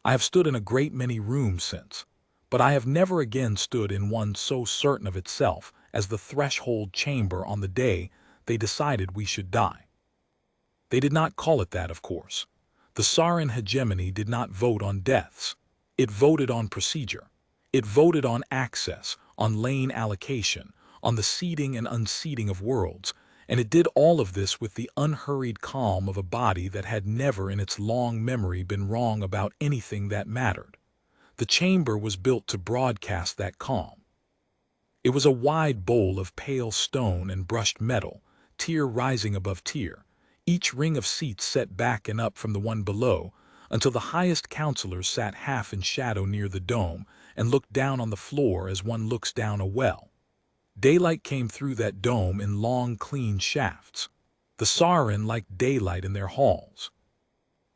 I have stood in a great many rooms since, but I have never again stood in one so certain of itself as the threshold chamber on the day they decided we should die. They did not call it that, of course. The Sarin hegemony did not vote on deaths. It voted on procedure. It voted on access, on lane allocation, on the seeding and unseeding of worlds, and it did all of this with the unhurried calm of a body that had never in its long memory been wrong about anything that mattered. The chamber was built to broadcast that calm. It was a wide bowl of pale stone and brushed metal, tier rising above tier, each ring of seats set back and up from the one below, until the highest counselors sat half in shadow near the dome and looked down on the floor as one looks down a well. Daylight came through that dome in long, clean shafts. The Sarin liked daylight in their halls.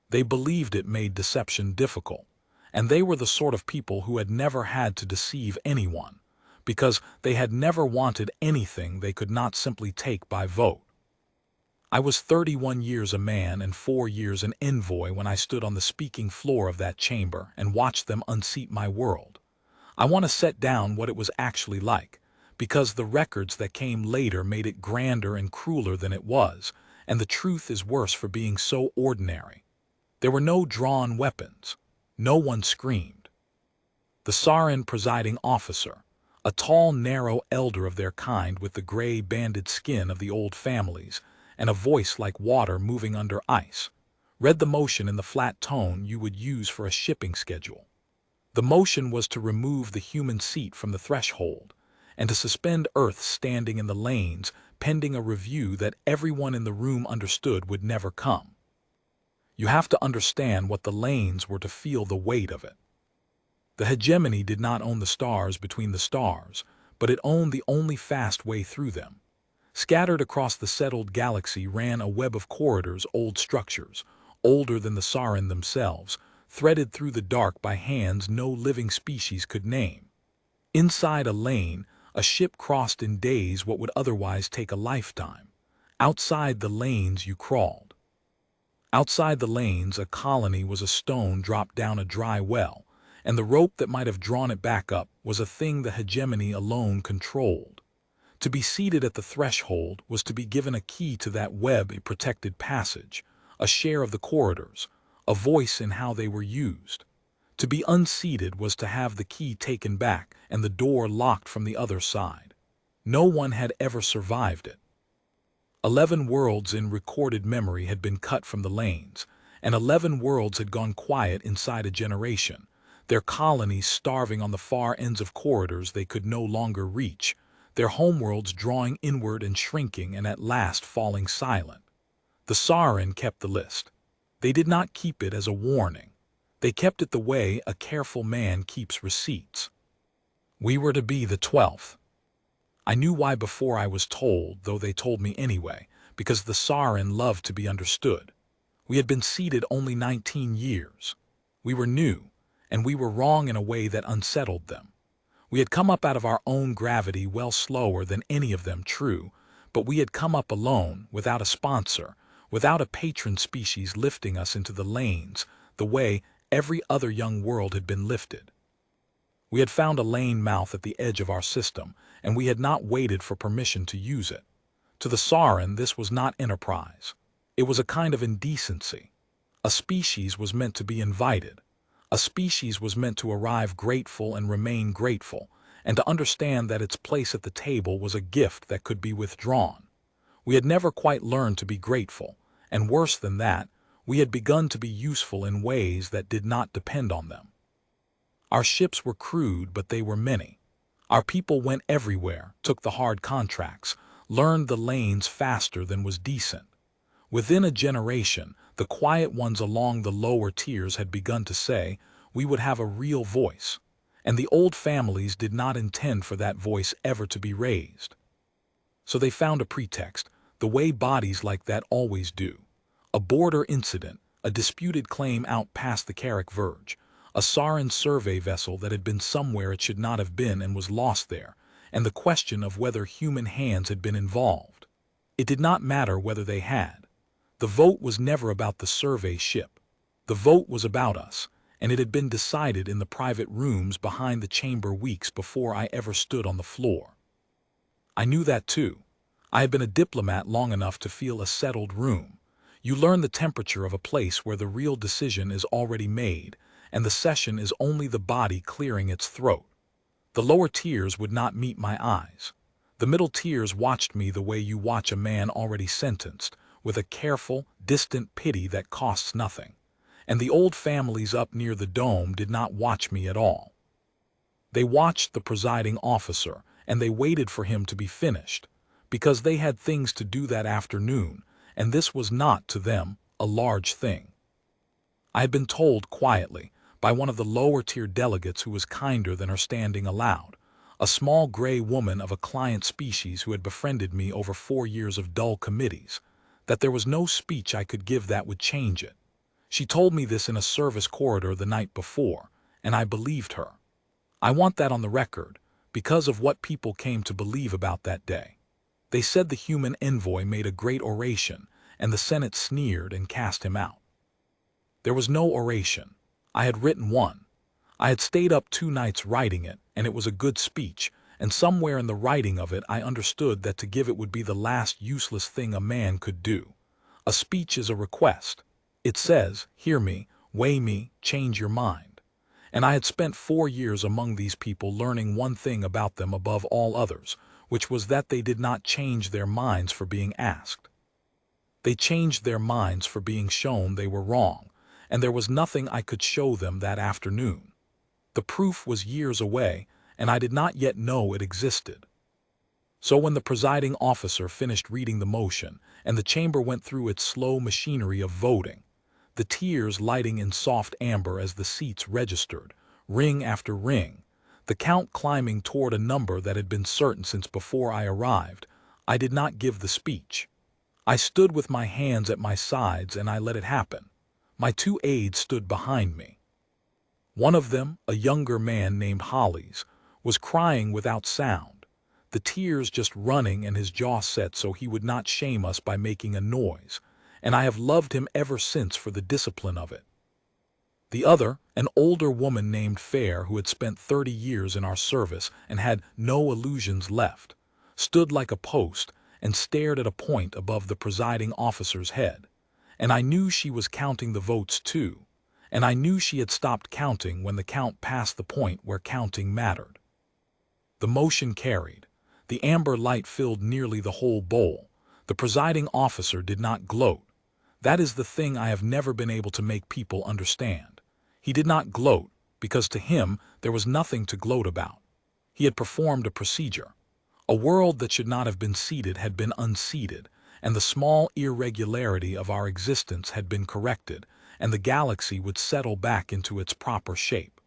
They believed it made deception difficult, and they were the sort of people who had never had to deceive anyone, because they had never wanted anything they could not simply take by vote. I was 31 years a man and 4 years an envoy when I stood on the speaking floor of that chamber and watched them unseat my world. I want to set down what it was actually like, because the records that came later made it grander and crueler than it was, and the truth is worse for being so ordinary. There were no drawn weapons. No one screamed. The Sarin presiding officer, a tall, narrow elder of their kind with the gray, banded skin of the old families, and a voice like water moving under ice, read the motion in the flat tone you would use for a shipping schedule. The motion was to remove the human seat from the threshold, and to suspend Earth standing in the lanes pending a review that everyone in the room understood would never come. You have to understand what the lanes were to feel the weight of it. The hegemony did not own the stars between the stars, but it owned the only fast way through them. Scattered across the settled galaxy ran a web of corridors, old structures, older than the Sarin themselves, threaded through the dark by hands no living species could name. Inside a lane, a ship crossed in days what would otherwise take a lifetime. Outside the lanes you crawled. Outside the lanes, a colony was a stone dropped down a dry well, and the rope that might have drawn it back up was a thing the hegemony alone controlled. To be seated at the threshold was to be given a key to that web, a protected passage, a share of the corridors, a voice in how they were used. To be unseated was to have the key taken back and the door locked from the other side. No one had ever survived it. 11 worlds in recorded memory had been cut from the lanes, and 11 worlds had gone quiet inside a generation, their colonies starving on the far ends of corridors they could no longer reach, their homeworlds drawing inward and shrinking and at last falling silent. The Sarin kept the list. They did not keep it as a warning. They kept it the way a careful man keeps receipts. We were to be the 12th. I knew why before I was told, though they told me anyway, because the Sarin loved to be understood. We had been seated only 19 years. We were new, and we were wrong in a way that unsettled them. We had come up out of our own gravity well slower than any of them, true, but we had come up alone, without a sponsor, without a patron species lifting us into the lanes, the way every other young world had been lifted. We had found a lane mouth at the edge of our system, and we had not waited for permission to use it. To the Sarin, this was not enterprise. It was a kind of indecency. A species was meant to be invited. A species was meant to arrive grateful and remain grateful, and to understand that its place at the table was a gift that could be withdrawn. We had never quite learned to be grateful, and worse than that, we had begun to be useful in ways that did not depend on them. Our ships were crude, but they were many. Our people went everywhere, took the hard contracts, learned the lanes faster than was decent. Within a generation, the quiet ones along the lower tiers had begun to say, we would have a real voice, and the old families did not intend for that voice ever to be raised. So they found a pretext, the way bodies like that always do. A border incident, a disputed claim out past the Carrick verge, a Sarin survey vessel that had been somewhere it should not have been and was lost there, and the question of whether human hands had been involved. It did not matter whether they had. The vote was never about the survey ship. The vote was about us, and it had been decided in the private rooms behind the chamber weeks before I ever stood on the floor. I knew that too. I had been a diplomat long enough to feel a settled room. You learn the temperature of a place where the real decision is already made, and the session is only the body clearing its throat. The lower tiers would not meet my eyes. The middle tiers watched me the way you watch a man already sentenced, with a careful, distant pity that costs nothing. And the old families up near the dome did not watch me at all. They watched the presiding officer, and they waited for him to be finished, because they had things to do that afternoon, and this was not, to them, a large thing. I had been told quietly, by one of the lower-tier delegates who was kinder than her standing allowed, a small gray woman of a client species who had befriended me over 4 years of dull committees, that there was no speech I could give that would change it. She told me this in a service corridor the night before, and I believed her. I want that on the record, because of what people came to believe about that day. They said the human envoy made a great oration, and the Senate sneered and cast him out. There was no oration. I had written one. I had stayed up 2 nights writing it, and it was a good speech, and somewhere in the writing of it I understood that to give it would be the last useless thing a man could do. A speech is a request. It says, hear me, weigh me, change your mind. And I had spent 4 years among these people learning one thing about them above all others, which was that they did not change their minds for being asked. They changed their minds for being shown they were wrong, and there was nothing I could show them that afternoon. The proof was years away, and I did not yet know it existed. So when the presiding officer finished reading the motion, and the chamber went through its slow machinery of voting, the tiers lighting in soft amber as the seats registered, ring after ring, the count climbing toward a number that had been certain since before I arrived, I did not give the speech. I stood with my hands at my sides and I let it happen. My 2 aides stood behind me. One of them, a younger man named Hollies, was crying without sound, the tears just running and his jaw set so he would not shame us by making a noise, and I have loved him ever since for the discipline of it. The other, an older woman named Fair who had spent 30 years in our service and had no illusions left, stood like a post and stared at a point above the presiding officer's head, and I knew she was counting the votes too, and I knew she had stopped counting when the count passed the point where counting mattered. The motion carried. The amber light filled nearly the whole bowl. The presiding officer did not gloat. That is the thing I have never been able to make people understand. He did not gloat, because to him there was nothing to gloat about. He had performed a procedure. A world that should not have been seated had been unseated, and the small irregularity of our existence had been corrected, and the galaxy would settle back into its proper shape.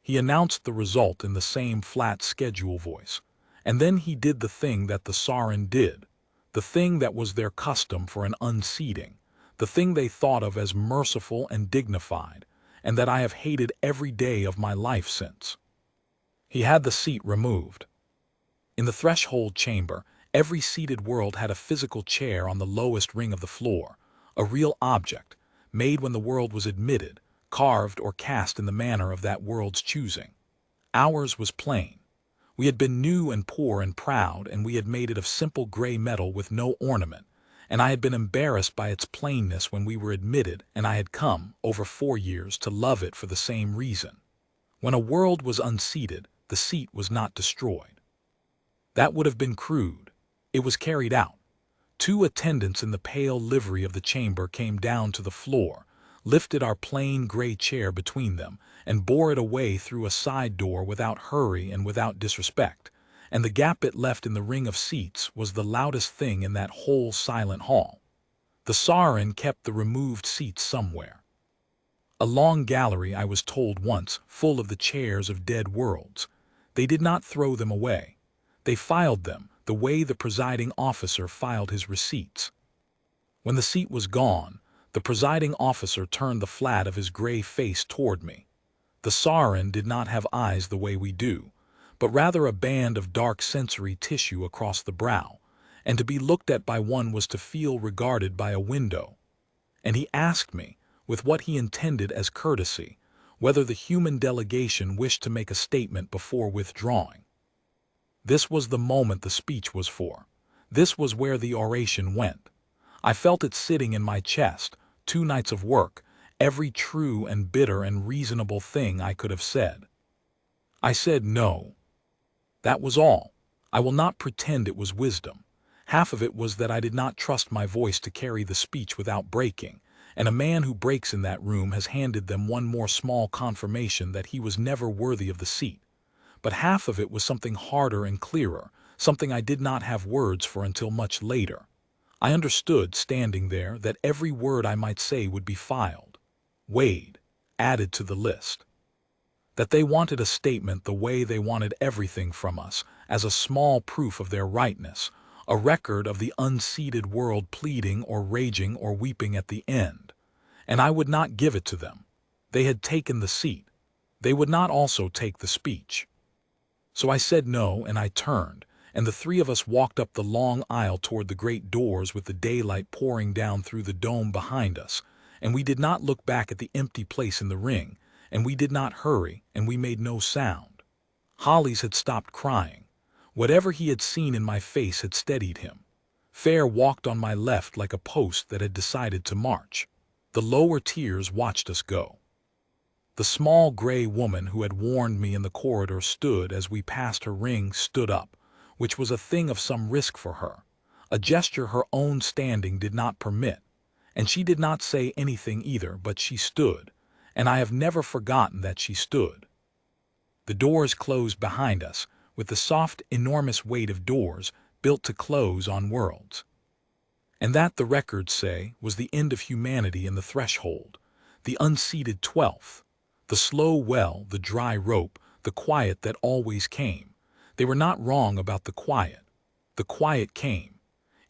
He announced the result in the same flat schedule voice, and then he did the thing that the Sarin did, the thing that was their custom for an unseating, the thing they thought of as merciful and dignified, and that I have hated every day of my life since. He had the seat removed. In the threshold chamber, every seated world had a physical chair on the lowest ring of the floor, a real object, made when the world was admitted, carved or cast in the manner of that world's choosing. Ours was plain. We had been new and poor and proud, and we had made it of simple gray metal with no ornament, and I had been embarrassed by its plainness when we were admitted, and I had come, over 4 years, to love it for the same reason. When a world was unseated, the seat was not destroyed. That would have been crude. It was carried out. 2 attendants in the pale livery of the chamber came down to the floor, lifted our plain gray chair between them, and bore it away through a side door without hurry and without disrespect, and the gap it left in the ring of seats was the loudest thing in that whole silent hall. The Sarin kept the removed seats somewhere. A long gallery, I was told once, full of the chairs of dead worlds. They did not throw them away. They filed them the way the presiding officer filed his receipts. When the seat was gone, the presiding officer turned the flat of his gray face toward me. The Sarin did not have eyes the way we do, but rather a band of dark sensory tissue across the brow, and to be looked at by one was to feel regarded by a window. And he asked me, with what he intended as courtesy, whether the human delegation wished to make a statement before withdrawing. This was the moment the speech was for. This was where the oration went. I felt it sitting in my chest, 2 nights of work, every true and bitter and reasonable thing I could have said. I said no. That was all. I will not pretend it was wisdom. Half of it was that I did not trust my voice to carry the speech without breaking, and a man who breaks in that room has handed them one more small confirmation that he was never worthy of the seat. But half of it was something harder and clearer, something I did not have words for until much later. I understood, standing there, that every word I might say would be filed, weighed, added to the list. That they wanted a statement the way they wanted everything from us, as a small proof of their rightness, a record of the unseated world pleading or raging or weeping at the end. And I would not give it to them. They had taken the seat. They would not also take the speech. So I said no, and I turned, and the three of us walked up the long aisle toward the great doors with the daylight pouring down through the dome behind us, and we did not look back at the empty place in the ring, and we did not hurry, and we made no sound. Hollis had stopped crying. Whatever he had seen in my face had steadied him. Fair walked on my left like a post that had decided to march. The lower tiers watched us go. The small gray woman who had warned me in the corridor stood as we passed her ring, stood up, which was a thing of some risk for her, a gesture her own standing did not permit, and she did not say anything either, but she stood, and I have never forgotten that she stood. The doors closed behind us, with the soft, enormous weight of doors built to close on worlds. And that, the records say, was the end of humanity in the threshold, the unseated 12th. The slow well, the dry rope, the quiet that always came. They were not wrong about the quiet. The quiet came.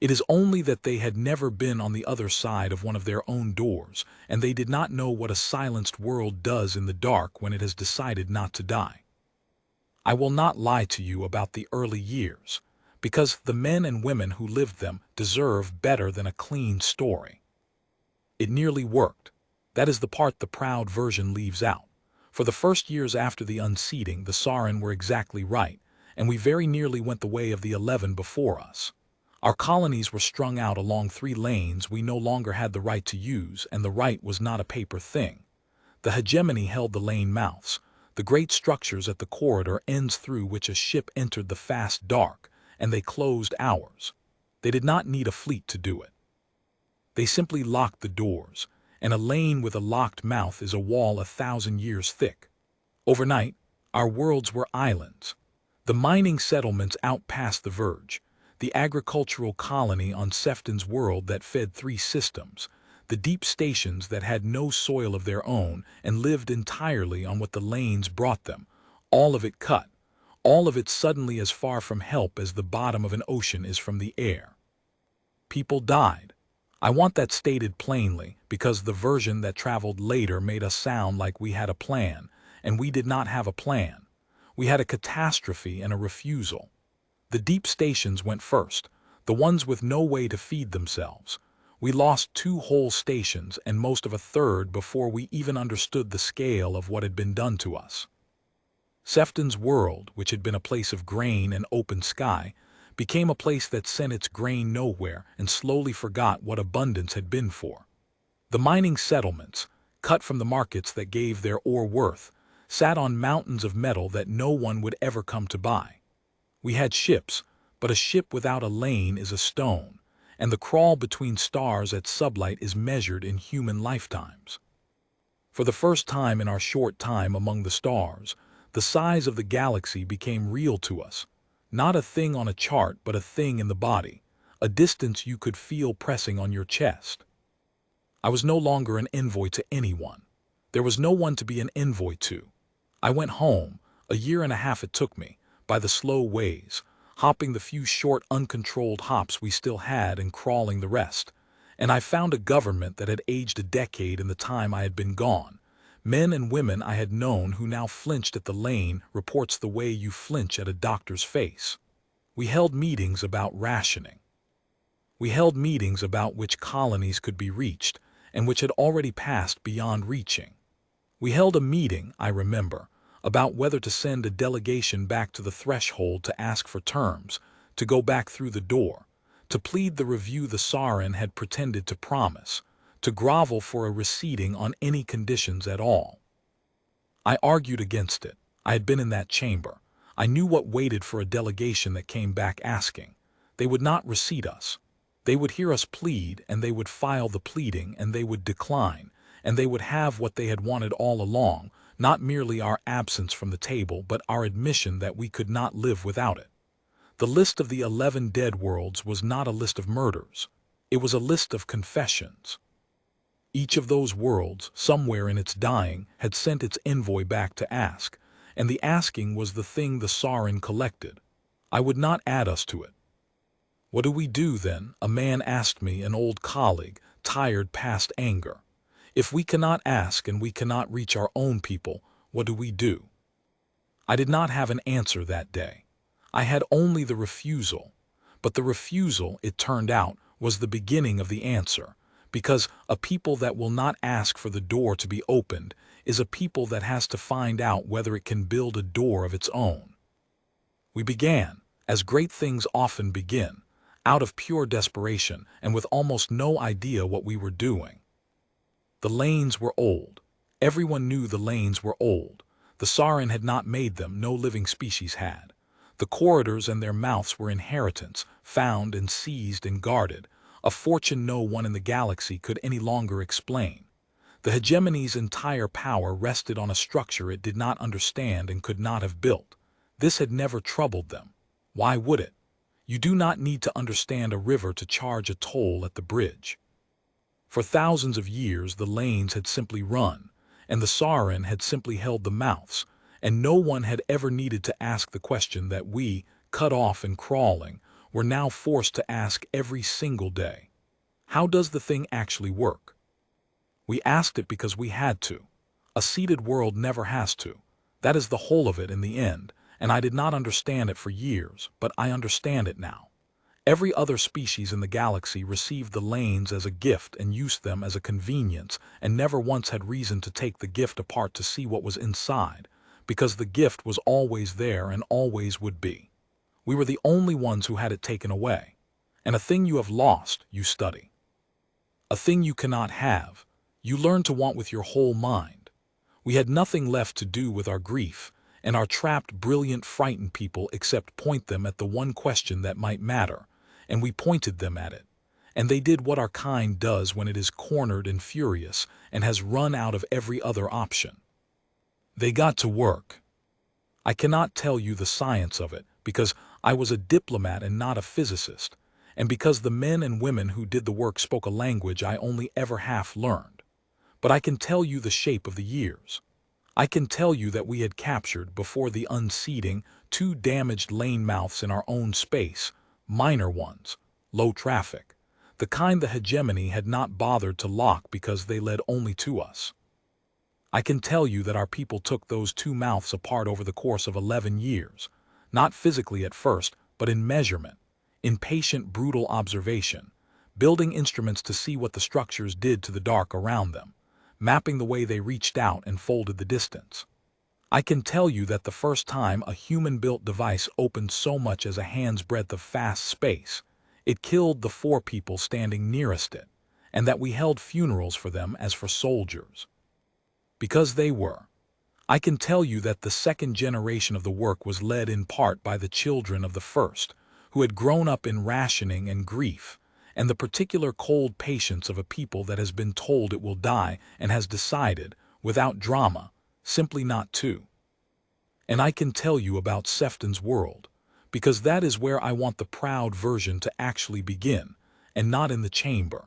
It is only that they had never been on the other side of one of their own doors, and they did not know what a silenced world does in the dark when it has decided not to die. I will not lie to you about the early years, because the men and women who lived them deserve better than a clean story. It nearly worked. That is the part the proud version leaves out. For the first years after the unseating, the Sarin were exactly right, and we very nearly went the way of the 11 before us. Our colonies were strung out along 3 lanes we no longer had the right to use, and the right was not a paper thing. The hegemony held the lane mouths, the great structures at the corridor ends through which a ship entered the fast dark, and they closed ours. They did not need a fleet to do it. They simply locked the doors, and a lane with a locked mouth is a wall 1,000 years thick. Overnight, our worlds were islands. The mining settlements out past the verge, the agricultural colony on Sefton's world that fed 3 systems, the deep stations that had no soil of their own and lived entirely on what the lanes brought them, all of it cut, all of it suddenly as far from help as the bottom of an ocean is from the air. People died. I want that stated plainly, because the version that traveled later made us sound like we had a plan, and we did not have a plan. We had a catastrophe and a refusal. The deep stations went first, the ones with no way to feed themselves. We lost 2 whole stations and most of a third before we even understood the scale of what had been done to us. Sefton's world, which had been a place of grain and open sky, became a place that sent its grain nowhere and slowly forgot what abundance had been for. The mining settlements, cut from the markets that gave their ore worth, sat on mountains of metal that no one would ever come to buy. We had ships, but a ship without a lane is a stone, and the crawl between stars at sublight is measured in human lifetimes. For the first time in our short time among the stars, the size of the galaxy became real to us. Not a thing on a chart, but a thing in the body, a distance you could feel pressing on your chest. I was no longer an envoy to anyone. There was no one to be an envoy to. I went home, a year and a half it took me, by the slow ways, hopping the few short uncontrolled hops we still had and crawling the rest, and I found a government that had aged a decade in the time I had been gone. Men and women I had known who now flinched at the lane reports the way you flinch at a doctor's face. We held meetings about rationing. We held meetings about which colonies could be reached and which had already passed beyond reaching. We held a meeting, I remember, about whether to send a delegation back to the threshold to ask for terms, to go back through the door, to plead the review the Sarin had pretended to promise, to grovel for a receding on any conditions at all. I argued against it. I had been in that chamber. I knew what waited for a delegation that came back asking. They would not recede us. They would hear us plead, and they would file the pleading, and they would decline, and they would have what they had wanted all along, not merely our absence from the table, but our admission that we could not live without it. The list of the 11 dead worlds was not a list of murders. It was a list of confessions. Each of those worlds, somewhere in its dying, had sent its envoy back to ask, and the asking was the thing the Sarin collected. I would not add us to it. What do we do, then? A man asked me, an old colleague, tired past anger. If we cannot ask and we cannot reach our own people, what do we do? I did not have an answer that day. I had only the refusal. But the refusal, it turned out, was the beginning of the answer, because a people that will not ask for the door to be opened is a people that has to find out whether it can build a door of its own. We began, as great things often begin, out of pure desperation and with almost no idea what we were doing. The lanes were old. Everyone knew the lanes were old. The Sarin had not made them, no living species had. The corridors and their mouths were inheritance, found and seized and guarded, a fortune no one in the galaxy could any longer explain. The hegemony's entire power rested on a structure it did not understand and could not have built. This had never troubled them. Why would it? You do not need to understand a river to charge a toll at the bridge. For thousands of years the lanes had simply run, and the Sarin had simply held the mouths, and no one had ever needed to ask the question that we, cut off and crawling, were now forced to ask every single day. How does the thing actually work? We asked it because we had to. A seated world never has to. That is the whole of it in the end, and I did not understand it for years, but I understand it now. Every other species in the galaxy received the lanes as a gift and used them as a convenience, and never once had reason to take the gift apart to see what was inside, because the gift was always there and always would be. We were the only ones who had it taken away. And a thing you have lost, you study. A thing you cannot have, you learn to want with your whole mind. We had nothing left to do with our grief, and our trapped, brilliant, frightened people except point them at the one question that might matter, and we pointed them at it. And they did what our kind does when it is cornered and furious and has run out of every other option. They got to work. I cannot tell you the science of it, because I was a diplomat and not a physicist, and because the men and women who did the work spoke a language I only ever half learned. But I can tell you the shape of the years. I can tell you that we had captured, before the unseating, 2 damaged lane mouths in our own space, minor ones, low traffic, the kind the hegemony had not bothered to lock because they led only to us. I can tell you that our people took those 2 mouths apart over the course of 11 years, not physically at first, but in measurement, in patient, brutal observation, building instruments to see what the structures did to the dark around them, mapping the way they reached out and folded the distance. I can tell you that the first time a human-built device opened so much as a hand's breadth of fast space, it killed the 4 people standing nearest it, and that we held funerals for them as for soldiers. Because they were. I can tell you that the second generation of the work was led in part by the children of the first, who had grown up in rationing and grief, and the particular cold patience of a people that has been told it will die and has decided, without drama, simply not to. And I can tell you about Sefton's world, because that is where I want the proud version to actually begin, and not in the chamber.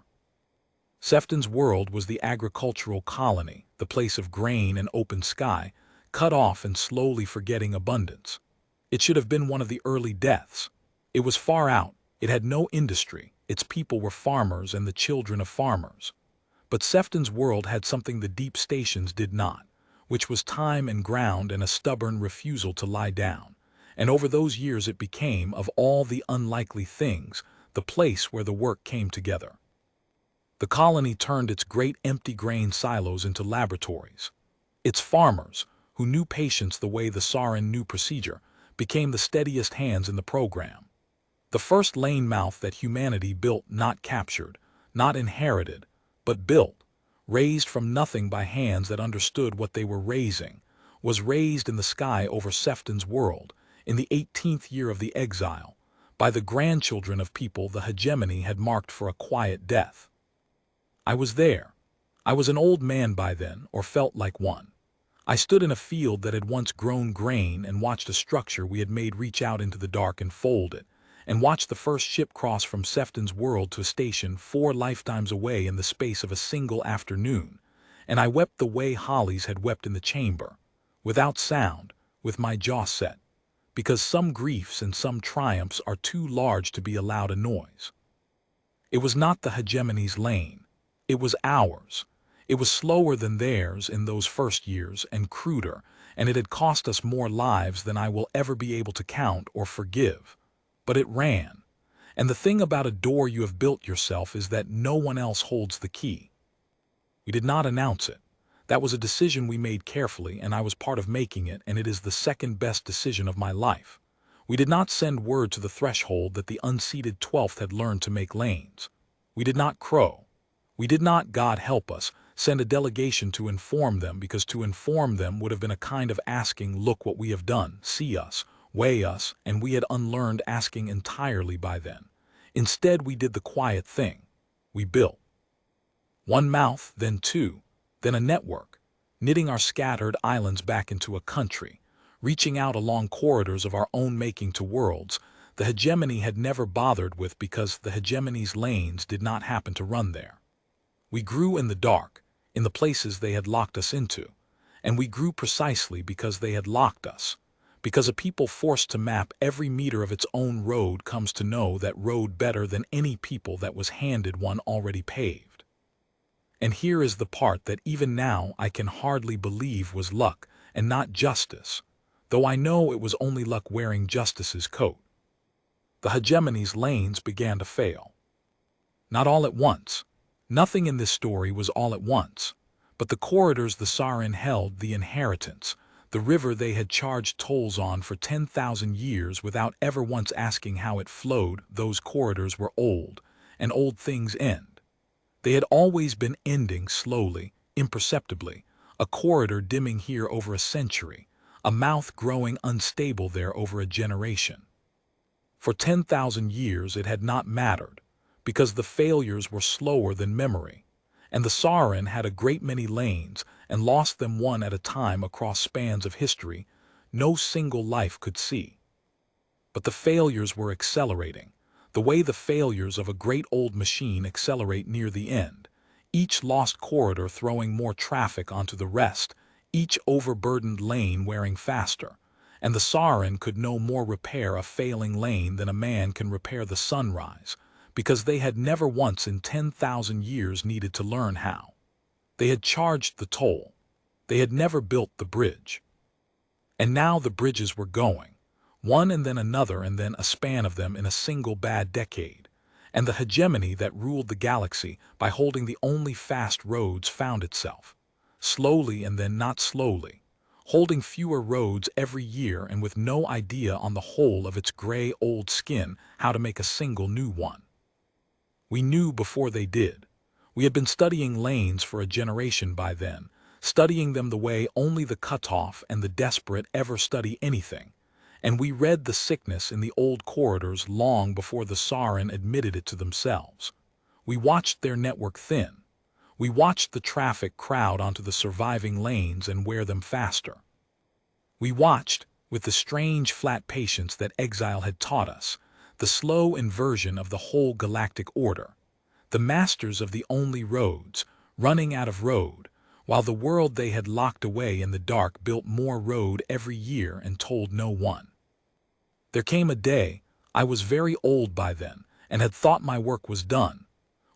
Sefton's world was the agricultural colony, the place of grain and open sky, cut off and slowly forgetting abundance. It should have been one of the early deaths. It was far out, it had no industry, its people were farmers and the children of farmers. But Sefton's world had something the deep stations did not, which was time and ground and a stubborn refusal to lie down. And over those years it became, of all the unlikely things, the place where the work came together. The colony turned its great empty grain silos into laboratories. Its farmers, who knew patience the way the Sarin knew procedure, became the steadiest hands in the program. The first lane mouth that humanity built, not captured, not inherited, but built, raised from nothing by hands that understood what they were raising, was raised in the sky over Sefton's world, in the 18th year of the exile, by the grandchildren of people the hegemony had marked for a quiet death. I was there. I was an old man by then, or felt like one. I stood in a field that had once grown grain and watched a structure we had made reach out into the dark and fold it, and watched the first ship cross from Sefton's world to a station 4 lifetimes away in the space of a single afternoon, and I wept the way Hollies had wept in the chamber, without sound, with my jaw set, because some griefs and some triumphs are too large to be allowed a noise. It was not the hegemony's lane. It was ours. It was slower than theirs in those first years and cruder, and it had cost us more lives than I will ever be able to count or forgive. But it ran. And the thing about a door you have built yourself is that no one else holds the key. We did not announce it. That was a decision we made carefully, and I was part of making it, and it is the second best decision of my life. We did not send word to the threshold that the unseated 12th had learned to make lanes. We did not crow. We did not, God help us, send a delegation to inform them, because to inform them would have been a kind of asking, look what we have done, see us, weigh us, and we had unlearned asking entirely by then. Instead, we did the quiet thing. We built. One mouth, then two, then a network, knitting our scattered islands back into a country, reaching out along corridors of our own making to worlds the hegemony had never bothered with because the hegemony's lanes did not happen to run there. We grew in the dark, in the places they had locked us into, and we grew precisely because they had locked us, because a people forced to map every meter of its own road comes to know that road better than any people that was handed one already paved. And here is the part that even now I can hardly believe was luck and not justice, though I know it was only luck wearing justice's coat. The hegemony's lanes began to fail. Not all at once. Nothing in this story was all at once, but the corridors the Sarin held, the inheritance, the river they had charged tolls on for 10,000 years without ever once asking how it flowed, those corridors were old, and old things end. They had always been ending slowly, imperceptibly, a corridor dimming here over a century, a mouth growing unstable there over a generation. For 10,000 years it had not mattered, because the failures were slower than memory, and the Sarin had a great many lanes and lost them one at a time across spans of history no single life could see. But the failures were accelerating, the way the failures of a great old machine accelerate near the end, each lost corridor throwing more traffic onto the rest, each overburdened lane wearing faster, and the Sarin could no more repair a failing lane than a man can repair the sunrise, because they had never once in 10,000 years needed to learn how. They had charged the toll. They had never built the bridge. And now the bridges were going, one and then another and then a span of them in a single bad decade, and the hegemony that ruled the galaxy by holding the only fast roads found itself, slowly and then not slowly, holding fewer roads every year and with no idea on the whole of its gray old skin how to make a single new one. We knew before they did. We had been studying lanes for a generation by then, studying them the way only the cut-off and the desperate ever study anything, and we read the sickness in the old corridors long before the Sarin admitted it to themselves. We watched their network thin. We watched the traffic crowd onto the surviving lanes and wear them faster. We watched, with the strange flat patience that exile had taught us, the slow inversion of the whole galactic order, the masters of the only roads, running out of road, while the world they had locked away in the dark built more road every year and told no one. There came a day, I was very old by then, and had thought my work was done,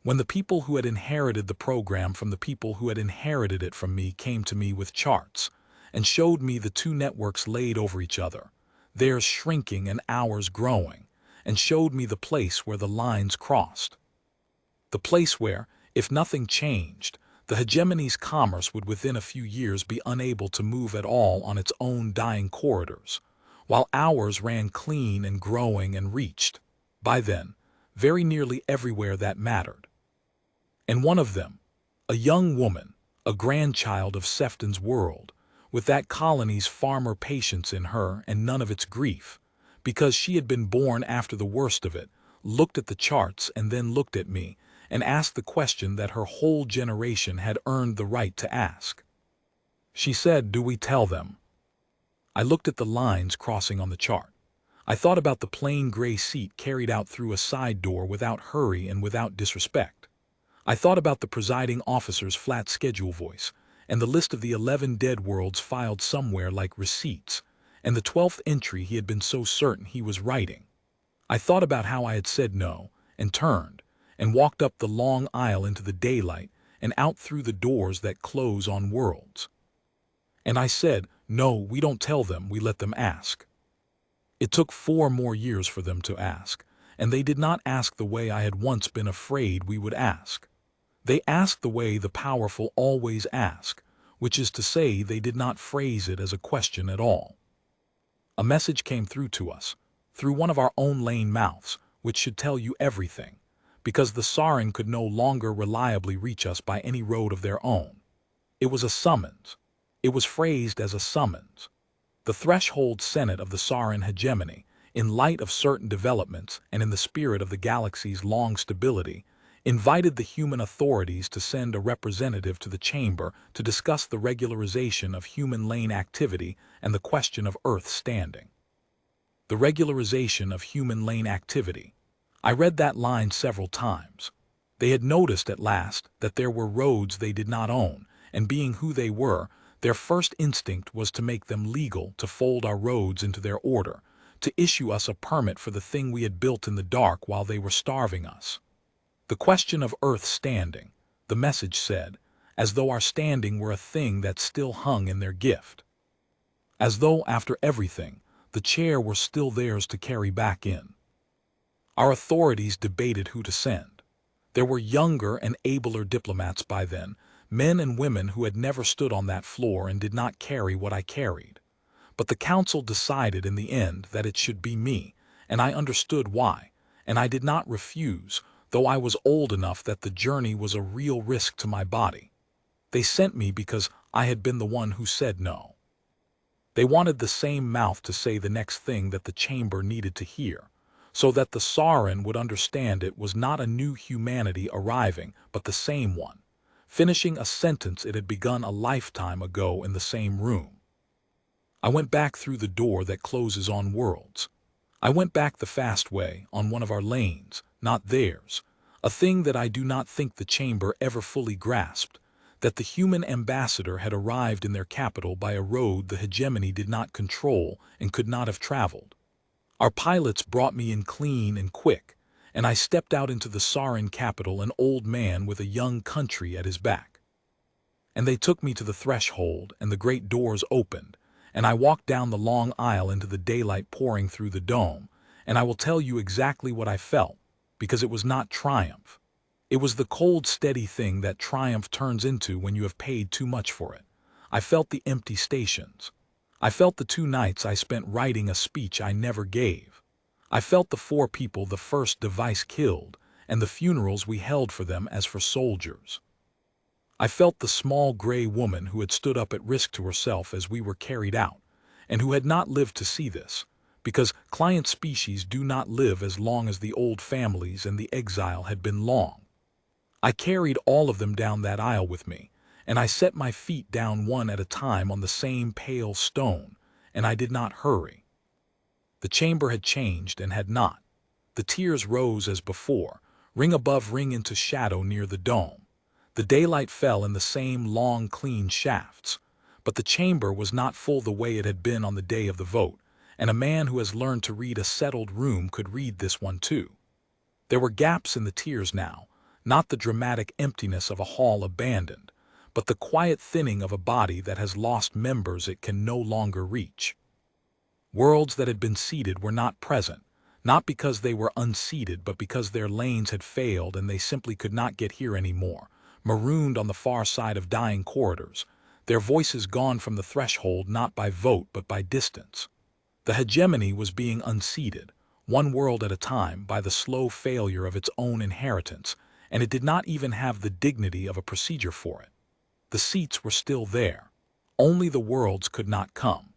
when the people who had inherited the program from the people who had inherited it from me came to me with charts, and showed me the two networks laid over each other, theirs shrinking and ours growing, and showed me the place where the lines crossed. The place where, if nothing changed, The hegemony's commerce would within a few years be unable to move at all on its own dying corridors, while ours ran clean and growing and reached, by then, very nearly everywhere that mattered. And one of them, a young woman, a grandchild of Sefton's world, with that colony's farmer patience in her and none of its grief, because she had been born after the worst of it, looked at the charts and then looked at me and asked the question that her whole generation had earned the right to ask. She said, "Do we tell them?" I looked at the lines crossing on the chart. I thought about the plain gray seat carried out through a side door without hurry and without disrespect. I thought about the presiding officer's flat schedule voice, and the list of the 11 dead worlds filed somewhere like receipts, and the 12th entry he had been so certain he was writing. I thought about how I had said no, and turned, and walked up the long aisle into the daylight and out through the doors that close on worlds. And I said, "No, we don't tell them, we let them ask." It took 4 more years for them to ask, and they did not ask the way I had once been afraid we would ask. They asked the way the powerful always ask, which is to say they did not phrase it as a question at all. A message came through to us, through one of our own lane mouths, which should tell you everything, because the Sarin could no longer reliably reach us by any road of their own. It was a summons. It was phrased as a summons. The threshold Senate of the Sarin hegemony, in light of certain developments and in the spirit of the galaxy's long stability, invited the human authorities to send a representative to the chamber to discuss the regularization of human lane activity and the question of Earth's standing. The regularization of human lane activity. I read that line several times. They had noticed at last that there were roads they did not own, and being who they were, their first instinct was to make them legal, to fold our roads into their order, to issue us a permit for the thing we had built in the dark while they were starving us. The question of Earth's standing, the message said, as though our standing were a thing that still hung in their gift. As though, after everything, the chair were still theirs to carry back in. Our authorities debated who to send. There were younger and abler diplomats by then, men and women who had never stood on that floor and did not carry what I carried. But the council decided in the end that it should be me, and I understood why, and I did not refuse, though I was old enough that the journey was a real risk to my body. They sent me because I had been the one who said no. They wanted the same mouth to say the next thing that the chamber needed to hear, so that the Sarin would understand it was not a new humanity arriving, but the same one, finishing a sentence it had begun a lifetime ago in the same room. I went back through the door that closes on worlds. I went back the fast way, on one of our lanes, not theirs, a thing that I do not think the chamber ever fully grasped, that the human ambassador had arrived in their capital by a road the hegemony did not control and could not have traveled. Our pilots brought me in clean and quick, and I stepped out into the Sarin capital, an old man with a young country at his back. And they took me to the threshold, and the great doors opened, and I walked down the long aisle into the daylight pouring through the dome, and I will tell you exactly what I felt, because it was not triumph. It was the cold, steady thing that triumph turns into when you have paid too much for it. I felt the empty stations. I felt the 2 nights I spent writing a speech I never gave. I felt the 4 people the first device killed, and the funerals we held for them as for soldiers. I felt the small gray woman who had stood up at risk to herself as we were carried out, and who had not lived to see this, because client species do not live as long as the old families, and the exile had been long. I carried all of them down that aisle with me, and I set my feet down one at a time on the same pale stone, and I did not hurry. The chamber had changed and had not. The tiers rose as before, ring above ring into shadow near the dome. The daylight fell in the same long, clean shafts, but the chamber was not full the way it had been on the day of the vote, and a man who has learned to read a settled room could read this one too. There were gaps in the tiers now, not the dramatic emptiness of a hall abandoned, but the quiet thinning of a body that has lost members it can no longer reach. Worlds that had been seated were not present, not because they were unseated, but because their lanes had failed and they simply could not get here anymore, marooned on the far side of dying corridors, their voices gone from the threshold not by vote but by distance. The hegemony was being unseated, one world at a time, by the slow failure of its own inheritance, and it did not even have the dignity of a procedure for it. The seats were still there. Only the worlds could not come.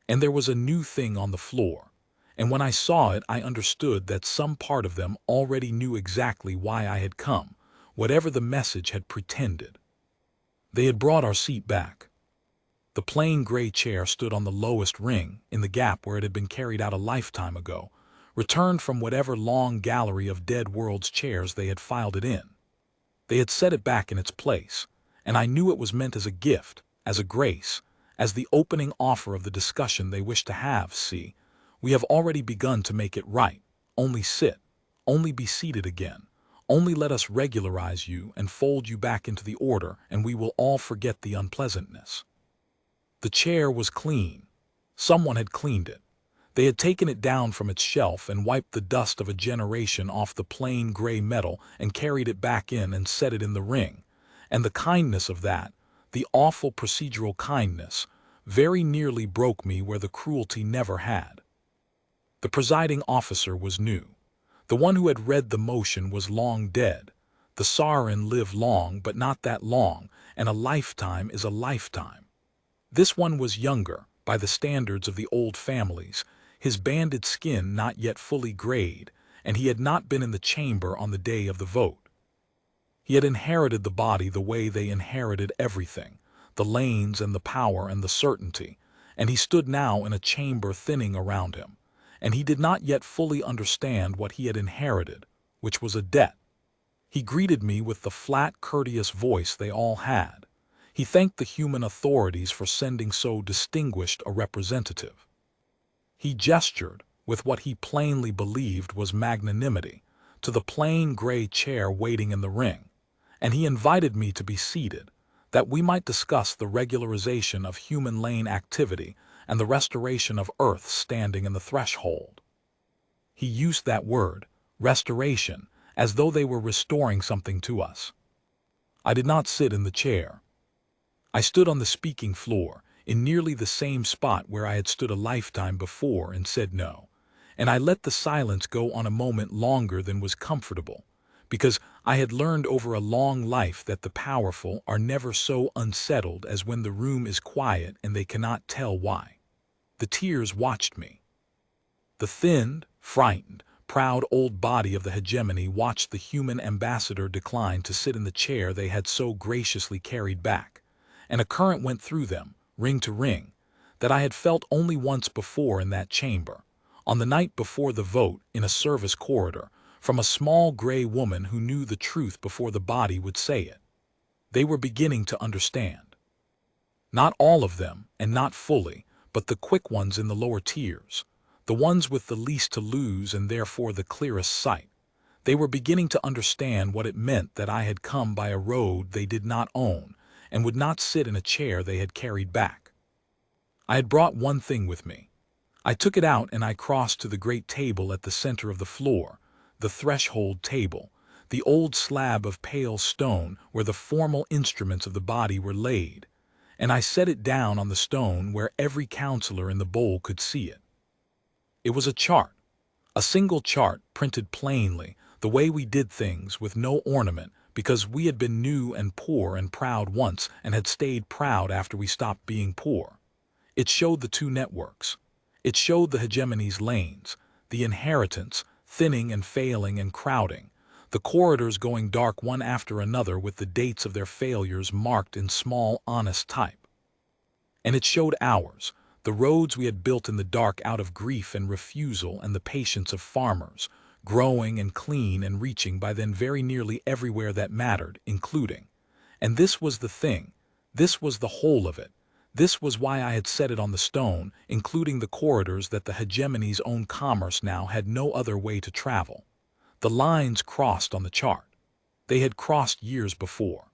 And there was a new thing on the floor, and when I saw it I understood that some part of them already knew exactly why I had come, whatever the message had pretended. They had brought our seat back. The plain gray chair stood on the lowest ring, in the gap where it had been carried out a lifetime ago, returned from whatever long gallery of dead worlds' chairs they had filed it in. They had set it back in its place, and I knew it was meant as a gift, as a grace, as the opening offer of the discussion they wished to have. See, we have already begun to make it right. Only sit, only be seated again, only let us regularize you and fold you back into the order, and we will all forget the unpleasantness. The chair was clean. Someone had cleaned it. They had taken it down from its shelf and wiped the dust of a generation off the plain gray metal and carried it back in and set it in the ring. And the kindness of that, the awful procedural kindness, very nearly broke me where the cruelty never had. The presiding officer was new. The one who had read the motion was long dead. The Sarin lived long, but not that long, and a lifetime is a lifetime. This one was younger, by the standards of the old families, his banded skin not yet fully grayed, and he had not been in the chamber on the day of the vote. He had inherited the body the way they inherited everything, the lanes and the power and the certainty, and he stood now in a chamber thinning around him, and he did not yet fully understand what he had inherited, which was a debt. He greeted me with the flat, courteous voice they all had. He thanked the human authorities for sending so distinguished a representative. He gestured, with what he plainly believed was magnanimity, to the plain gray chair waiting in the ring, and he invited me to be seated, that we might discuss the regularization of human lane activity and the restoration of Earth standing in the threshold. He used that word, restoration, as though they were restoring something to us. I did not sit in the chair. I stood on the speaking floor, in nearly the same spot where I had stood a lifetime before, and said no, and I let the silence go on a moment longer than was comfortable, because I had learned over a long life that the powerful are never so unsettled as when the room is quiet and they cannot tell why. The tears watched me. The thinned, frightened, proud old body of the hegemony watched the human ambassador decline to sit in the chair they had so graciously carried back, and a current went through them, ring to ring, that I had felt only once before in that chamber, on the night before the vote in a service corridor, from a small gray woman who knew the truth before the body would say it. They were beginning to understand. Not all of them, and not fully, but the quick ones in the lower tiers, the ones with the least to lose and therefore the clearest sight. They were beginning to understand what it meant that I had come by a road they did not own, and would not sit in a chair they had carried back. I had brought one thing with me. I took it out and I crossed to the great table at the center of the floor, the threshold table, the old slab of pale stone where the formal instruments of the body were laid, and I set it down on the stone where every counselor in the bowl could see it. It was a chart, a single chart printed plainly, the way we did things, with no ornament, because we had been new and poor and proud once and had stayed proud after we stopped being poor. It showed the two networks. It showed the hegemony's lanes, the inheritance, thinning and failing and crowding, the corridors going dark one after another with the dates of their failures marked in small, honest type. And it showed ours, the roads we had built in the dark out of grief and refusal and the patience of farmers, growing and clean and reaching by then very nearly everywhere that mattered, including. And this was the thing, this was the whole of it, this was why I had set it on the stone, including the corridors that the hegemony's own commerce now had no other way to travel. The lines crossed on the chart. They had crossed years before.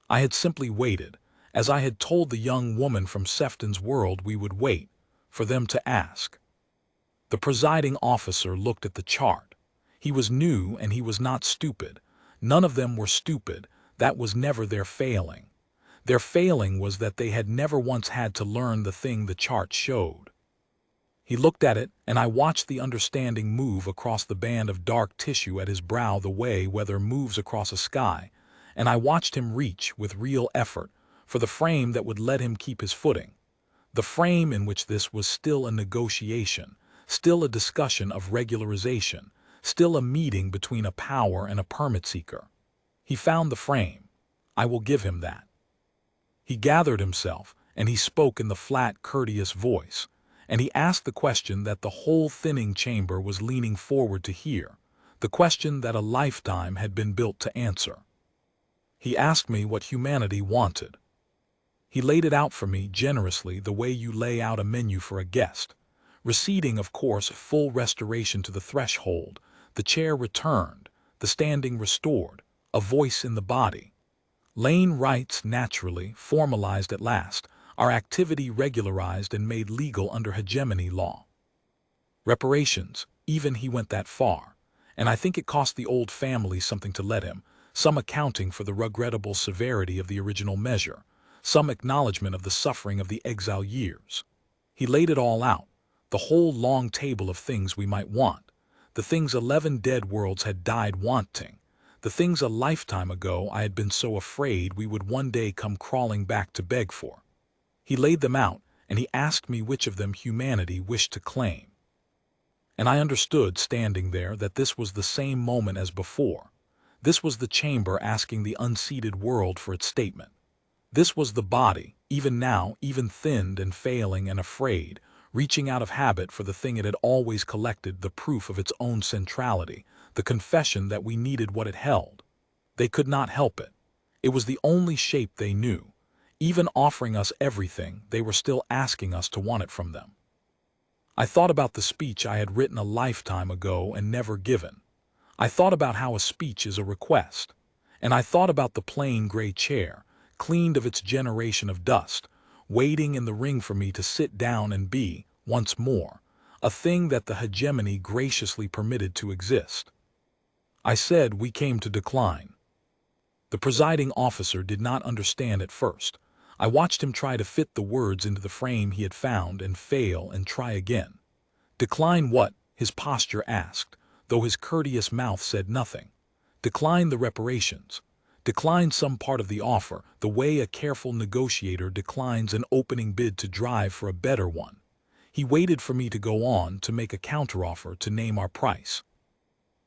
I had simply waited, as I had told the young woman from Sefton's world we would wait, for them to ask. The presiding officer looked at the chart. He was new and he was not stupid. None of them were stupid. That was never their failing. Their failing was that they had never once had to learn the thing the chart showed. He looked at it, and I watched the understanding move across the band of dark tissue at his brow the way weather moves across a sky, and I watched him reach, with real effort, for the frame that would let him keep his footing. The frame in which this was still a negotiation, still a discussion of regularization, still a meeting between a power and a permit seeker. He found the frame. I will give him that. He gathered himself, and he spoke in the flat, courteous voice, and he asked the question that the whole thinning chamber was leaning forward to hear, the question that a lifetime had been built to answer. He asked me what humanity wanted. He laid it out for me generously the way you lay out a menu for a guest, receding, of course, full restoration to the threshold, the chair returned, the standing restored, a voice in the body. Lane rights naturally, formalized at last, our activity regularized and made legal under hegemony law. Reparations, even he went that far, and I think it cost the old family something to let him, some accounting for the regrettable severity of the original measure, some acknowledgement of the suffering of the exile years. He laid it all out, the whole long table of things we might want, the things 11 dead worlds had died wanting, the things a lifetime ago I had been so afraid we would one day come crawling back to beg for. He laid them out, and he asked me which of them humanity wished to claim. And I understood, standing there, that this was the same moment as before. This was the chamber asking the unseated world for its statement. This was the body, even now, even thinned and failing and afraid, reaching out of habit for the thing it had always collected, the proof of its own centrality, the confession that we needed what it held. They could not help it. It was the only shape they knew. Even offering us everything, they were still asking us to want it from them. I thought about the speech I had written a lifetime ago and never given. I thought about how a speech is a request. And I thought about the plain gray chair, cleaned of its generation of dust, waiting in the ring for me to sit down and be, once more, a thing that the hegemony graciously permitted to exist. I said we came to decline. The presiding officer did not understand at first. I watched him try to fit the words into the frame he had found and fail and try again. Decline what? His posture asked, though his courteous mouth said nothing. Decline the reparations. Decline some part of the offer, the way a careful negotiator declines an opening bid to drive for a better one. He waited for me to go on, to make a counteroffer, to name our price.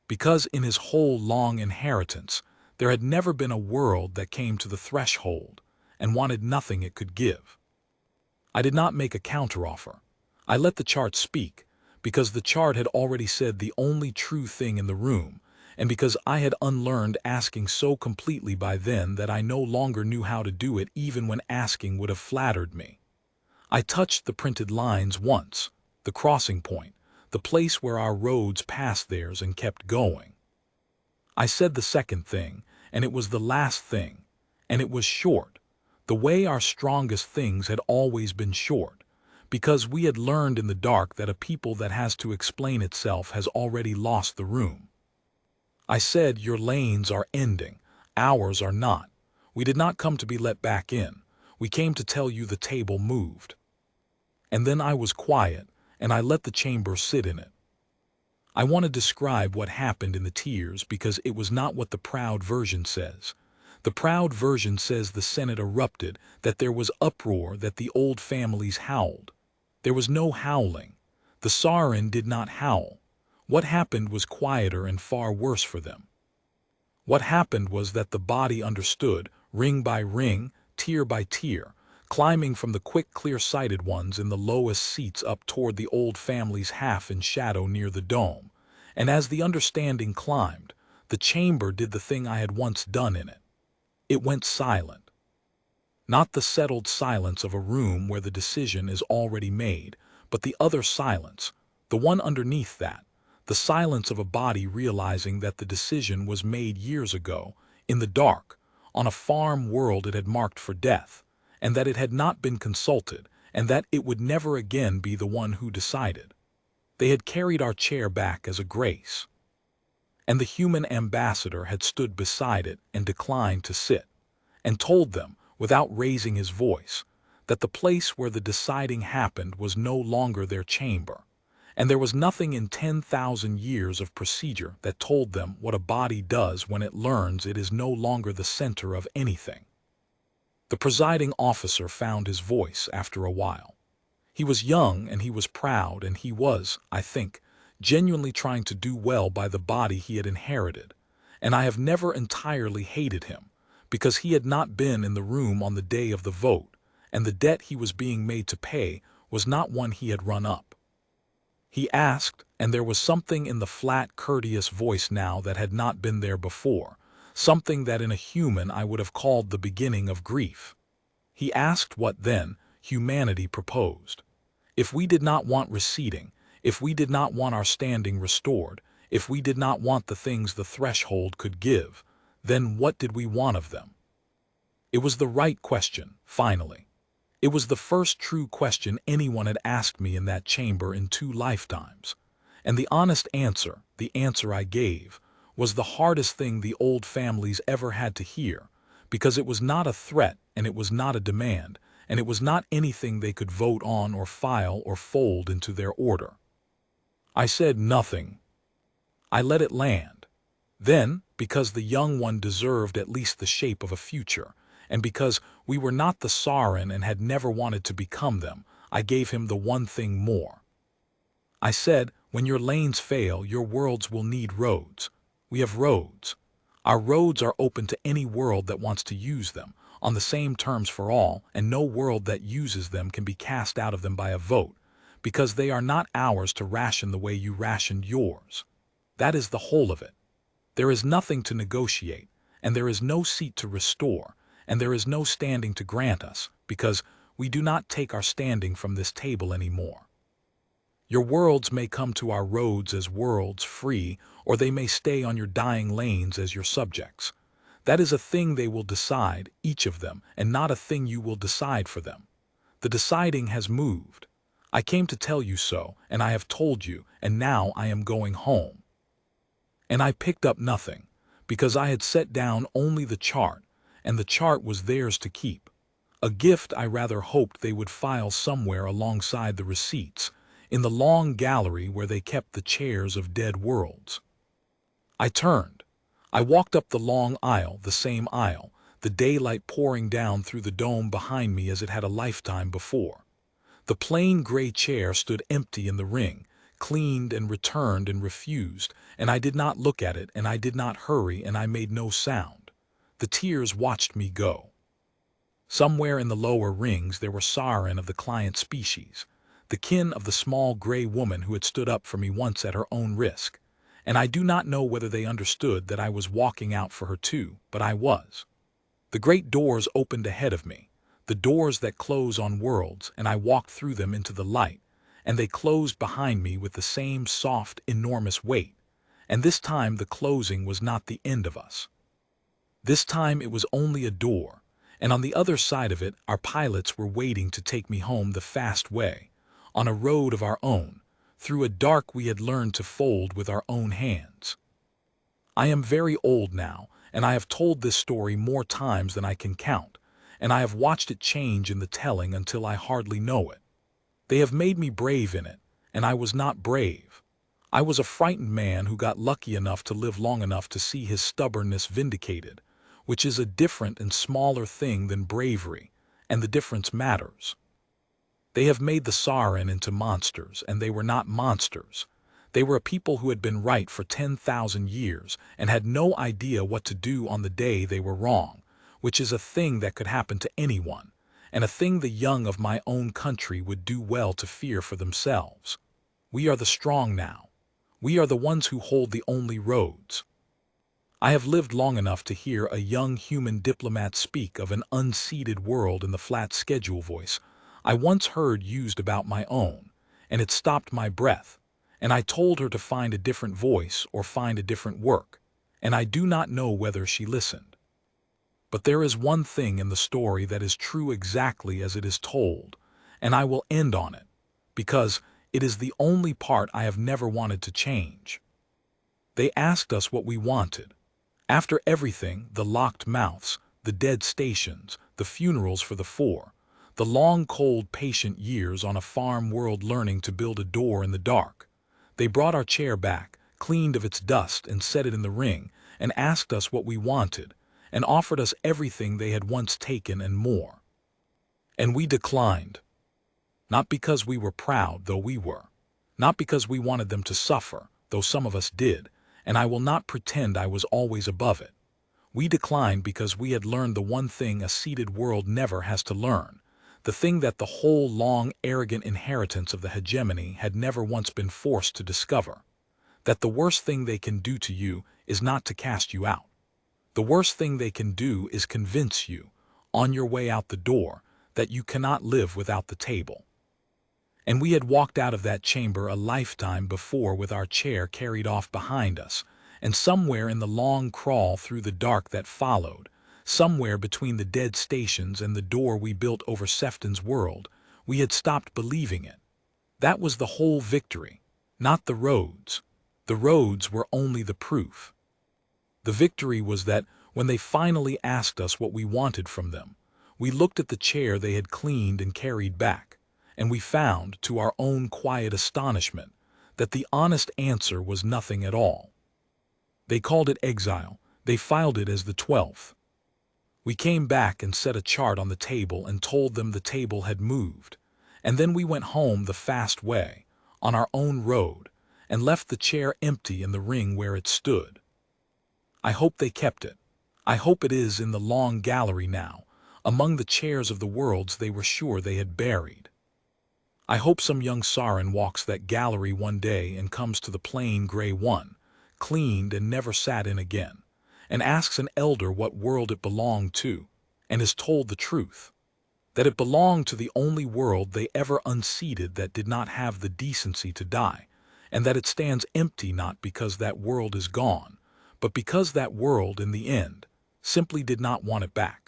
Because in his whole long inheritance, there had never been a world that came to the threshold and wanted nothing it could give. I did not make a counteroffer. I let the chart speak, because the chart had already said the only true thing in the room, and because I had unlearned asking so completely by then that I no longer knew how to do it even when asking would have flattered me. I touched the printed lines once, the crossing point, the place where our roads passed theirs and kept going. I said the second thing, and it was the last thing, and it was short, the way our strongest things had always been short, because we had learned in the dark that a people that has to explain itself has already lost the room. I said, your lanes are ending, ours are not. We did not come to be let back in. We came to tell you the table moved. And then I was quiet, and I let the chamber sit in it. I want to describe what happened in the tears because it was not what the proud version says. The proud version says the Senate erupted, that there was uproar, that the old families howled. There was no howling. The Sarin did not howl. What happened was quieter and far worse for them. What happened was that the body understood, ring by ring, tier by tier, climbing from the quick, clear-sighted ones in the lowest seats up toward the old family's half in shadow near the dome. And as the understanding climbed, the chamber did the thing I had once done in it. It went silent. Not the settled silence of a room where the decision is already made, but the other silence, the one underneath that, the silence of a body realizing that the decision was made years ago, in the dark, on a farm world it had marked for death, and that it had not been consulted, and that it would never again be the one who decided. They had carried our chair back as a grace. and the human ambassador had stood beside it and declined to sit, and told them, without raising his voice, that the place where the deciding happened was no longer their chamber, and there was nothing in 10,000 years of procedure that told them what a body does when it learns it is no longer the center of anything. The presiding officer found his voice after a while. He was young and he was proud, and he was, I think, genuinely trying to do well by the body he had inherited, and I have never entirely hated him, because he had not been in the room on the day of the vote, and the debt he was being made to pay was not one he had run up. He asked, and there was something in the flat, courteous voice now that had not been there before, something that in a human I would have called the beginning of grief. He asked what, then, humanity proposed. If we did not want receding, if we did not want our standing restored, if we did not want the things the threshold could give, then what did we want of them? It was the right question, finally. It was the first true question anyone had asked me in that chamber in 2 lifetimes. And the honest answer, the answer I gave, was the hardest thing the old families ever had to hear, because it was not a threat and it was not a demand, and it was not anything they could vote on or file or fold into their order. I said nothing. I let it land. Then, because the young one deserved at least the shape of a future, and because we were not the Sarin and had never wanted to become them, I gave him the one thing more. I said, when your lanes fail, your worlds will need roads. We have roads. Our roads are open to any world that wants to use them, on the same terms for all, and no world that uses them can be cast out of them by a vote, because they are not ours to ration the way you rationed yours. That is the whole of it. There is nothing to negotiate, and there is no seat to restore, and there is no standing to grant us, because we do not take our standing from this table anymore. Your worlds may come to our roads as worlds free, or they may stay on your dying lanes as your subjects. That is a thing they will decide, each of them, and not a thing you will decide for them. The deciding has moved. I came to tell you so, and I have told you, and now I am going home. And I picked up nothing, because I had set down only the chart, and the chart was theirs to keep. A gift I rather hoped they would file somewhere alongside the receipts, in the long gallery where they kept the chairs of dead worlds. I turned. I walked up the long aisle, the same aisle, the daylight pouring down through the dome behind me as it had a lifetime before. The plain gray chair stood empty in the ring, cleaned and returned and refused, and I did not look at it, and I did not hurry, and I made no sound. The tears watched me go. Somewhere in the lower rings there were Sarin of the client species, the kin of the small gray woman who had stood up for me once at her own risk, and I do not know whether they understood that I was walking out for her too, but I was. The great doors opened ahead of me, the doors that close on worlds, and I walked through them into the light, and they closed behind me with the same soft, enormous weight, and this time the closing was not the end of us. This time it was only a door, and on the other side of it our pilots were waiting to take me home the fast way, on a road of our own, through a dark we had learned to fold with our own hands. I am very old now, and I have told this story more times than I can count, and I have watched it change in the telling until I hardly know it. They have made me brave in it, and I was not brave. I was a frightened man who got lucky enough to live long enough to see his stubbornness vindicated, which is a different and smaller thing than bravery, and the difference matters. They have made the Sarin into monsters, and they were not monsters. They were a people who had been right for 10,000 years and had no idea what to do on the day they were wrong, which is a thing that could happen to anyone, and a thing the young of my own country would do well to fear for themselves. We are the strong now. We are the ones who hold the only roads. I have lived long enough to hear a young human diplomat speak of an unseeded world in the flat schedule voice I once heard used about my own, and it stopped my breath, and I told her to find a different voice or find a different work, and I do not know whether she listened. But there is one thing in the story that is true exactly as it is told, and I will end on it, because it is the only part I have never wanted to change. They asked us what we wanted. After everything, the locked mouths, the dead stations, the funerals for the four, the long, cold, patient years on a farm world learning to build a door in the dark, they brought our chair back, cleaned of its dust and set it in the ring, and asked us what we wanted, and offered us everything they had once taken and more. And we declined. Not because we were proud, though we were. Not because we wanted them to suffer, though some of us did, and I will not pretend I was always above it. We declined because we had learned the one thing a seated world never has to learn, the thing that the whole long, arrogant inheritance of the hegemony had never once been forced to discover, that the worst thing they can do to you is not to cast you out. The worst thing they can do is convince you, on your way out the door, that you cannot live without the table. And we had walked out of that chamber a lifetime before with our chair carried off behind us, and somewhere in the long crawl through the dark that followed, somewhere between the dead stations and the door we built over Sefton's world, we had stopped believing it. That was the whole victory, not the roads. The roads were only the proof. The victory was that when they finally asked us what we wanted from them, we looked at the chair they had cleaned and carried back, and we found, to our own quiet astonishment, that the honest answer was nothing at all. They called it exile. They filed it as the 12th. We came back and set a chart on the table and told them the table had moved, and then we went home the fast way, on our own road, and left the chair empty in the ring where it stood. I hope they kept it. I hope it is in the long gallery now, among the chairs of the worlds they were sure they had buried. I hope some young Sarin walks that gallery one day and comes to the plain gray one, cleaned and never sat in again, and asks an elder what world it belonged to, and is told the truth, that it belonged to the only world they ever unseated that did not have the decency to die, and that it stands empty not because that world is gone, but because that world, in the end, simply did not want it back.